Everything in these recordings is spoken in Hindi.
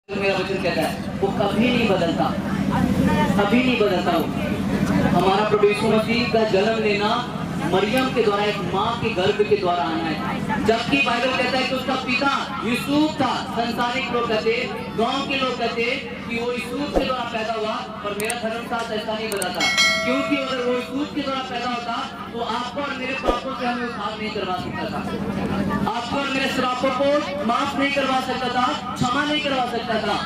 मेरा वचन कहता है वो कभी नहीं बदलता, कभी नहीं बदलता। वो हमारा प्रभु यीशु मसीह का जन्म लेना मरियम के द्वारा, एक माँ के गर्भ के द्वारा आना है। जबकि बाइबल कहता है कि उसका पिता यूसुफ था। संसारिक लोग कहते, गांव के लोग कहते कि वो यूसुफ के द्वारा पैदा हुआ, पर मेरा धर्मशास्त्र ऐसा नहीं बताता। क्योंकि अगर वो यूसुफ के द्वारा पैदा होता तो आपको और मेरे पापों से हमें उद्धार नहीं करवा सकता था, आपको और मेरे श्रापों को माफ नहीं करवा सकता था, क्षमा नहीं करवा सकता था।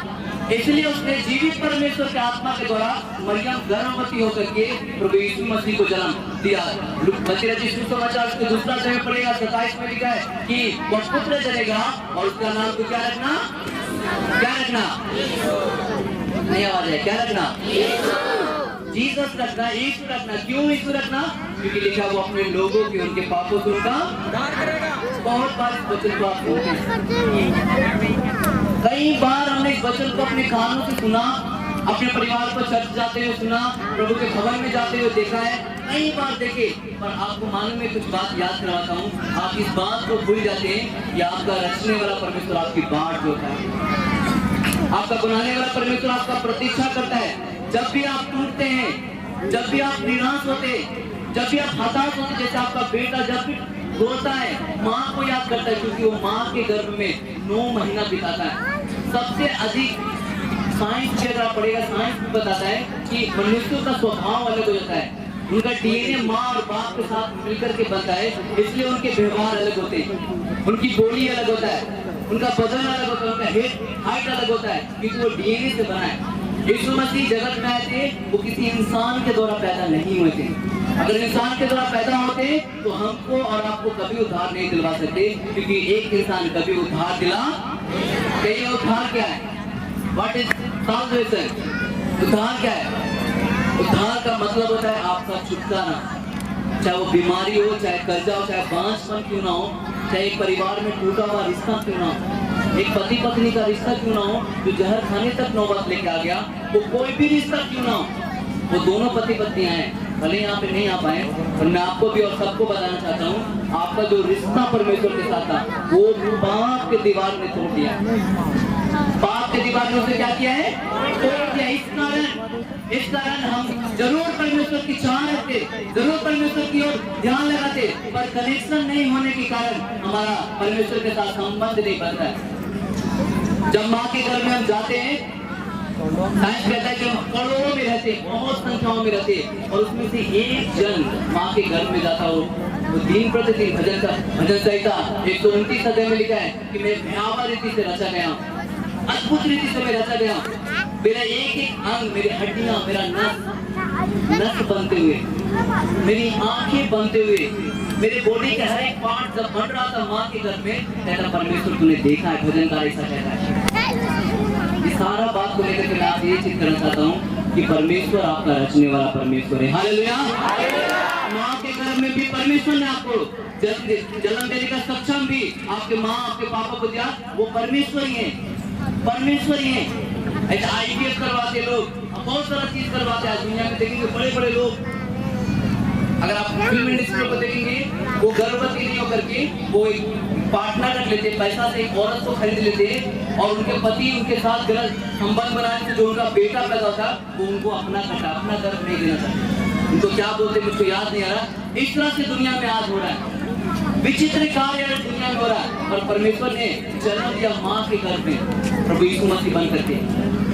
इसलिए उसने जीवित परमेश्वर के आत्मा के द्वारा मरियम गर्भवती होकर के प्रभु यीशु मसीह को जन्म दिया। मत्ती रचित सुसमाचार उसके दूसरा अध्याय पढ़ेगा 27 में लिखा है कि वह पुत्र जनेगा और उसका नाम को क्या रखना, क्या रखना, नहीं आवाज है, क्या रखना, जीसस रखना, यीशु रखना। क्यों यीशु रखना? क्योंकि लिखा वो अपने लोगों के उनके पापों से उनका उद्धार करेगा। बहुत बार इस वचन को आप सुनते हैं, कई बार हमने इस वचन को अपने कानों से सुना, अपने परिवार को चर्च जाते हुए सुना, प्रभु के भवन में जाते हुए देखा है, कई बार देखे। पर आपको मालूम है, कुछ बात याद करवाता हूँ, आप इस बात को भूल जाते हैं कि आपका रचने वाला परमेश्वर आपकी बाट जोता है, आपका बनाने वाला परमेश्वर आपका प्रतीक्षा करता है। जब भी आप टूटते हैं, जब भी आप निराश होते, जब भी आप हताश होते, जैसे आपका बेटा जब भी रोता है माँ को याद करता है, क्योंकि वो माँ के गर्भ में 9 महीना बिताता है। सबसे अधिक साइंस से अगर पढ़ेगा, साइंस भी बताता है कि मनुष्यों का स्वभाव अलग हो जाता है, उनका डीएनए माँ और बाप के साथ मिलकर के बनता है, इसलिए उनके व्यवहार अलग होते हैं, उनकी बोली अलग होता है, उनका वजन अलग होता है, उनका हाइट अलग होता है, क्योंकि वो डीएनए से बना है। यीशु मसीह जगत में आए थे, वो किसी इंसान के द्वारा पैदा नहीं हुए थे। अगर इंसान के द्वारा पैदा होते तो हमको और आपको कभी उद्धार नहीं दिलवा सकते, क्योंकि एक इंसान कभी उद्धार दिला। कहिए उद्धार क्या है? What is salvation? उद्धार क्या है? उद्धार का मतलब होता है आपका छुटकारा, चाहे वो बीमारी हो, चाहे कर्जा हो, चाहे बांझपन क्यों ना हो, चाहे एक परिवार में टूटा हुआ रिश्ता क्यों ना हो, एक पति पत्नी का रिश्ता क्यों ना हो जो जहर खाने तक नौबत लेके आ गया, वो कोई भी रिश्ता क्यों ना हो, वो दोनों पति पत्नियां हैं, भले यहाँ पे नहीं आ पाए, पर मैं आपको भी और सबको बताना चाहता हूँ, आपका जो रिश्ता परमेश्वर के साथ था वो पाप के दीवार ने तोड़ दिया। पाप के दीवार ने उसे क्या किया है? तोड़ दिया। इस कारण हम जरूर परमेश्वर की चाह रखते, जरूर परमेश्वर की ओर ध्यान लगाते, पर कनेक्शन नहीं होने के कारण हमारा परमेश्वर के साथ संबंध नहीं बनता है। जब माँ के घर में हम जाते हैं, साइंस कहता है कि हम करोड़ों में रहते, बहुत संख्याओं में रहते, और उसमें से एक जन माँ के घर में जाता हो, वो दिन प्रतिदिन भजन संहिता 129 अध्याय में लिखा है कि मैं भयावह रीति से रचा गया, अद्भुत रीति से मैं रचा गया, मेरा एक एक अंग, मेरी हड्डियां, मेरा नस बनते हुए, मेरी आंखें बनते हुए, मेरे बॉडी के हर एक पार्ट जब बन रहा था माँ के घर में, कहता परमेश्वर तूने देखा है। भजनकार ऐसा कहता है। इस सारा बात को लेकर के मैं आपसे ये चीज करना चाहता हूँ कि परमेश्वर आपका रचने वाला परमेश्वर है। हालेलुया। माँ के घर में भी परमेश्वर ने आपको जन्म देने का सक्षम भी आपके माँ आपके पापा को दिया, वो परमेश्वर ही है, परमेश्वर ही है। IVF करवाते लोग, बहुत सारा चीज करवाते हैं। दुनिया में देखेंगे बड़े बड़े लोग, अगर आप फिल्म इंडस्ट्री को देखेंगे, वो गर्भवती नहीं होकर के वो एक पार्टनर रख लेते, पैसा से एक औरत को खरीद लेते, और उनके पति उनके साथ गलत संबंध बनाने से जो उनका बेटा पैदा होता वो उनको अपना गर्भ नहीं देना चाहते। उनको क्या बोलते मुझको याद नहीं आ रहा। इस तरह से दुनिया में आज हो रहा है, विचित्र कार्य दुनिया में हो रहा है, और परमेश्वर ने जन्म दिया माँ के घर में, प्रभु यीशु मसीह बन करके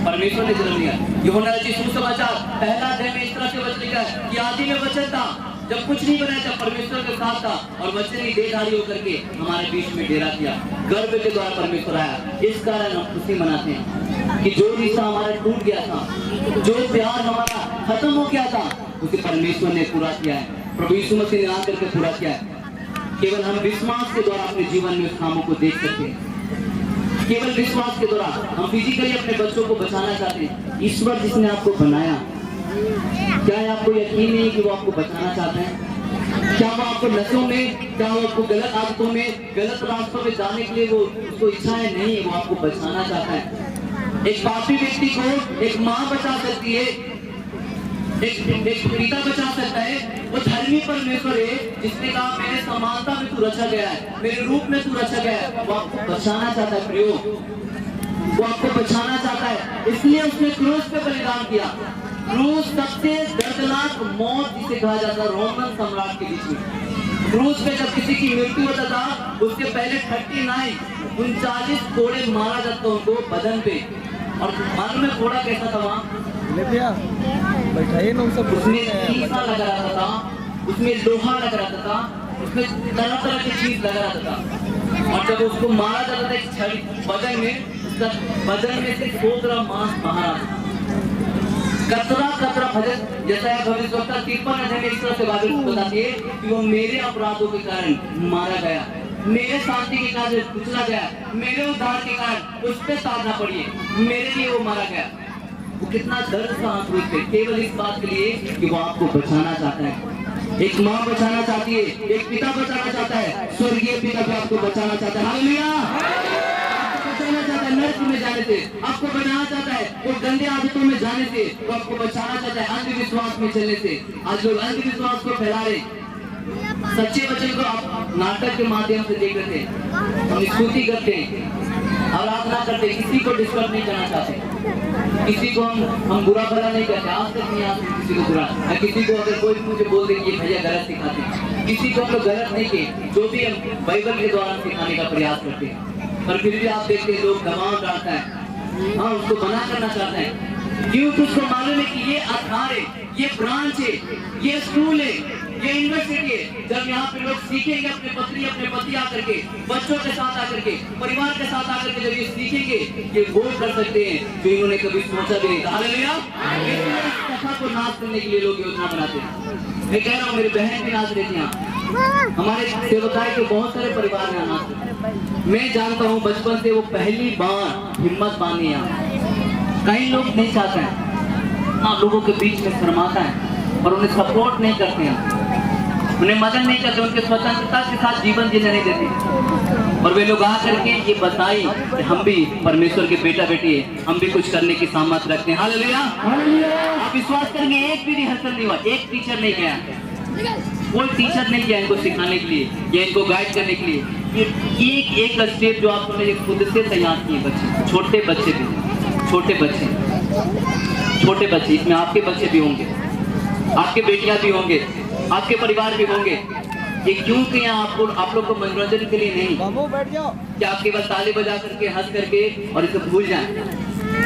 परमेश्वर ने जन्म दिया। यूहन्ना रचित सुसमाचार पहला अध्याय में इस तरह से वचन लिखा है कि आदि में वचन था, जब कुछ नहीं बनाया था परमेश्वर के साथ था, और वचन ही देहधारी होकर के हमारे बीच में डेरा किया, गर्भ के द्वारा परमेश्वर आया। इस कारण हम खुशी मनाते हैं कि जो रिश्ता हमारा टूट गया था, जो प्यार हमारा खत्म हो गया था, उसे परमेश्वर ने पूरा किया है, प्रभु यीशु मसीह ने आकर के पूरा किया है। केवल हम विश्वास के द्वारा अपने जीवन में उस कामों को देख सकते हैं। केवल विश्वास के द्वारा हम फिजिकली अपने बच्चों को बचाना चाहते हैं। ईश्वर जिसने आपको बनाया, क्या आपको यकीन नहीं कि वो आपको बचाना चाहते हैं? क्या वो आपको नशों में, क्या वो आपको गलत आदतों में, गलत रास्तों में जाने के लिए वो उसको इच्छाएं नहीं है, वो आपको बचाना चाहता है। एक पापी व्यक्ति को एक माँ बचा सकती है, एक पिता बचा सकता है, वो धर्मी परमेश्वर है जिसने कहा मेरे समानता में तू रचा गया है, मेरे रूप में तू रचा गया है। वो आपको बचाना चाहता है प्रियो, वो आपको बचाना इसलिए उसने क्रूस पे बलिदान किया। क्रूस सबसे दर्दनाक मौत जिसे कहा जाता है रोमन सम्राट के बीच में। क्रूस पे जब किसी की मृत्यु होता था उसके पहले 39 कोड़े मारा जाता उनको बदन पे। और मालूम में कोड़ा कैसा था वहाँ? उसमें शीशा लगा रहता था, उसमें लोहा लगा रहता था, उसमें तरह तरह की चीज लगा रहता था। और जब उसको मारा जाता था एक छड़ी बदन में, उसका बदन में से 100 ग्राम मांस बाहर आता। कतरा कतरा भजन जैसा है भविष्यवक्ता 53 अध्याय में इस तरह से बाइबल बताती है कि वो मेरे अपराधों के कारण मारा गया, मेरे शांति के कारण कुचला गया, मेरे उद्धार के कारण उस पे साधना पड़ी है, मेरे लिए वो मारा गया। वो कितना दर्द का आंसू थे केवल इस बात के लिए कि वो आपको बचाना चाहता है। एक माँ बचाना चाहती है, एक पिता बचाना चाहता है, स्वर्गीय पिता भी आपको बचाना चाहता है। हालेलुया! आपको बचाना चाहता है नरक में जाने से, आपको बचाना चाहता है वो गंदे आदतों में जाने से, वो आपको बचाना चाहता है अंधविश्वास में चलने से। आज लोग अंधविश्वास को फैला रहे, सच्चे वचन को आप नाटक के माध्यम से देख रहे थे, हम स्तुति करते हैं, आराधना करते, किसी को डिस्टर्ब नहीं करना चाहते, किसी को हम बुरा भला नहीं करते, आज तक नहीं आते किसी को बुरा। किसी को अगर कोई मुझे बोल दे कि भैया गलत सिखाते, किसी को हम लोग गलत नहीं किए, जो भी हम बाइबल के द्वारा सिखाने का प्रयास करते हैं, पर फिर भी आप देखते हैं लोग दबाव डालता है, हाँ उसको बना करना चाहते हैं। क्योंकि उसको मालूम है कि ये आधार है, ये ब्रांच है, ये स्कूल है, ये यूनिवर्सिटी है। जब यहाँ पे लोग सीखेंगे अपने पति आकर के, बच्चों के साथ आकर के, परिवार के साथ आकर के, जब ये सीखेंगे ये वो कर सकते हैं जो इन्होंने कभी सोचा भी नहीं था। हालेलुया! इस कथा को नाश करने के लिए लोग योजना बनाते हैं। मैं कह रहा हूँ मेरी बहन भी नाच रही थी यहाँ, हमारे सेवकाई के बहुत सारे परिवार में नाच रहे। मैं जानता हूँ बचपन से वो पहली बार हिम्मत बांधी यहाँ। कई लोग नहीं चाहते हैं, हाँ लोगों के बीच में शर्माता है और उन्हें सपोर्ट नहीं करते हैं, उन्हें मदद नहीं करते, उनके स्वतंत्रता के साथ जीवन जीने नहीं देते। और वे लोग आकर के ये बताई कि हम भी परमेश्वर के बेटा बेटी है, हम भी कुछ करने की सामर्थ्य रखते हैं। हालेलुया! आप विश्वास करेंगे एक भी रिहर्सल नहीं हुआ, एक टीचर नहीं गया, कोई टीचर नहीं गया इनको सिखाने के लिए या इनको गाइड करने के लिए। ये एक स्टेप जो आपने खुद से तैयार किए बच्चे, छोटे बच्चे भी, छोटे बच्चे, इसमें आपके बच्चे भी होंगे, आपके बेटियां भी होंगे, आपके परिवार भी होंगे। ये क्यों किया आप लोग को मनोरंजन के लिए नहीं, क्या आप केवल ताली बजा करके हंस करके और इसे भूल जाएं।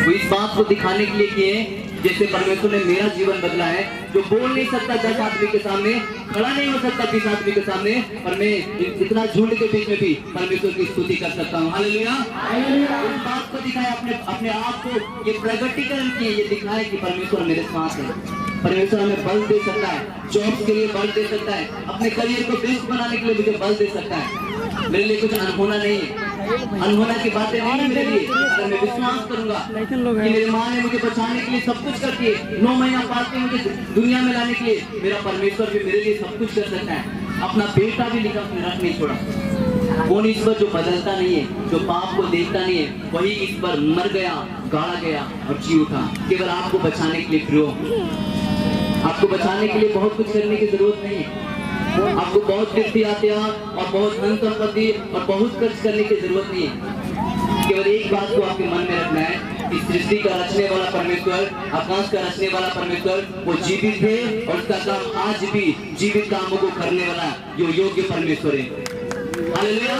वो इस बात को दिखाने के लिए किए जैसे परमेश्वर ने मेरा जीवन बदला है, जो बोल नहीं सकता 10 आदमी के सामने, खड़ा नहीं हो सकता 20 आदमी के सामने, पर मैं इतना झुंड के बीच में भी परमेश्वर की स्तुति कर सकता हूँ। हालेलुया! इस बात को दिखाया, अपने आप को ये प्रगटीकरण किए, ये दिखाए कि परमेश्वर मेरे साथ है, परमेश्वर हमें बल दे सकता है, जॉब के लिए बल दे सकता है, अपने करियर को बेस्ट बनाने के लिए मुझे बल दे सकता है। मेरे लिए कुछ अनहोना नहीं है, अनहोना की बातें नहीं है मेरे लिए। अगर मैं विश्वास करूंगा कि मेरी माँ ने मुझे बचाने के लिए सब कुछ करती है, 9 महीना पाल के मुझे दुनिया में लाने के लिए, मेरा परमेश्वर भी मेरे लिए सब कुछ कर सकता है। अपना बेटा भी लिखा उसने रख नहीं छोड़ा। कौन ईश्वर जो बदलता नहीं है, जो पाप को देखता नहीं है, वही ईश्वर मर गया, गाड़ा गया और जी उठा, केवल आपको बचाने के लिए प्रयोग। आपको बचाने के लिए बहुत कुछ करने की जरूरत नहीं है, आपको बहुत तीर्थ यात्रा और बहुत धन संपत्ति और बहुत खर्च करने की जरूरत नहीं है। केवल एक बात को आपके मन में रखना है कि सृष्टि का रचने वाला परमेश्वर, आकाश का रचने वाला परमेश्वर वो जीवित है और उसका काम आज भी जीवित कामों को करने वाला जो योग्य परमेश्वर है। हालेलुया!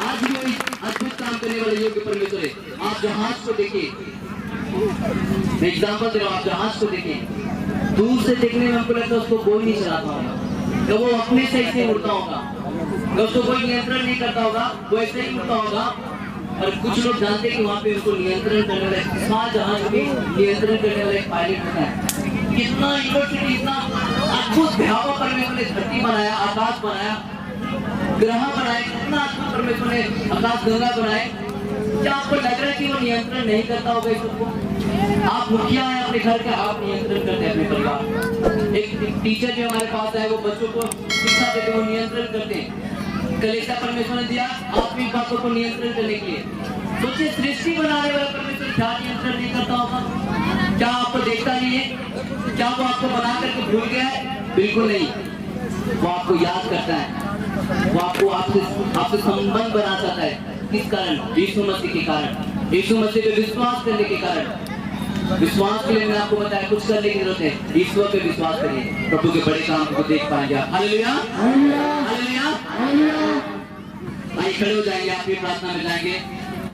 आज भी अद्भुत काम करने वाला योग्य परमेश्वर है। आप जहाज को देखिए, एग्जाम्पल दे रहा हूं, आप जहाज को देखिए, दूर से देखने में हमको लगता है उसको कोई नहीं चलाता होगा, तो वो अपने से ऐसे उड़ता होगा, तो उसको कोई नियंत्रण नहीं करता होगा, वो ऐसे ही उड़ता होगा। और कुछ लोग जानते हैं कि वहाँ पे उसको नियंत्रण करने वाले, सारा जहाज भी नियंत्रण करने वाला एक पायलट होता है। कितना यूनिवर्सिटी, इतना अद्भुत भयावह परमेश्वर ने धरती बनाया, आकाश बनाया, ग्रह बनाए, कितना अद्भुत परमेश्वर ने आकाश गंगा बनाए। क्या आपको लग रहा है कि वो नियंत्रण नहीं करता होगा इस सबको? आप मुखिया है अपने घर का, आप नियंत्रण करते हैं अपने परिवार। एक टीचर जो हमारे पास है वो बच्चों को शिक्षा देते, वो नियंत्रण करते हैं। कलेक्टर परमेश्वर ने दिया आत्मिक बातों को नियंत्रण करने के लिए। सोचिए सृष्टि बनाने वाला परमेश्वर क्या नियंत्रण नहीं करता होगा? क्या आपको देखता नहीं है? क्या वो आपको बना करके भूल गया है? बिल्कुल नहीं, वो आपको याद करता है, वो आपको आपसे संबंध बना सकता है। किस कारण? यीशु मसीह के कारण। यीशु मसीह पे विश्वास करने के कारण, विश्वास के लिए मैंने आपको बताया कुछ करने की जरूरत है, ईश्वर पे विश्वास करिए, प्रभु के बड़े काम को देख पाएंगे आप। Hallelujah, hallelujah. आइए खड़े हो जाएंगे, आप भी प्रार्थना में जाएंगे।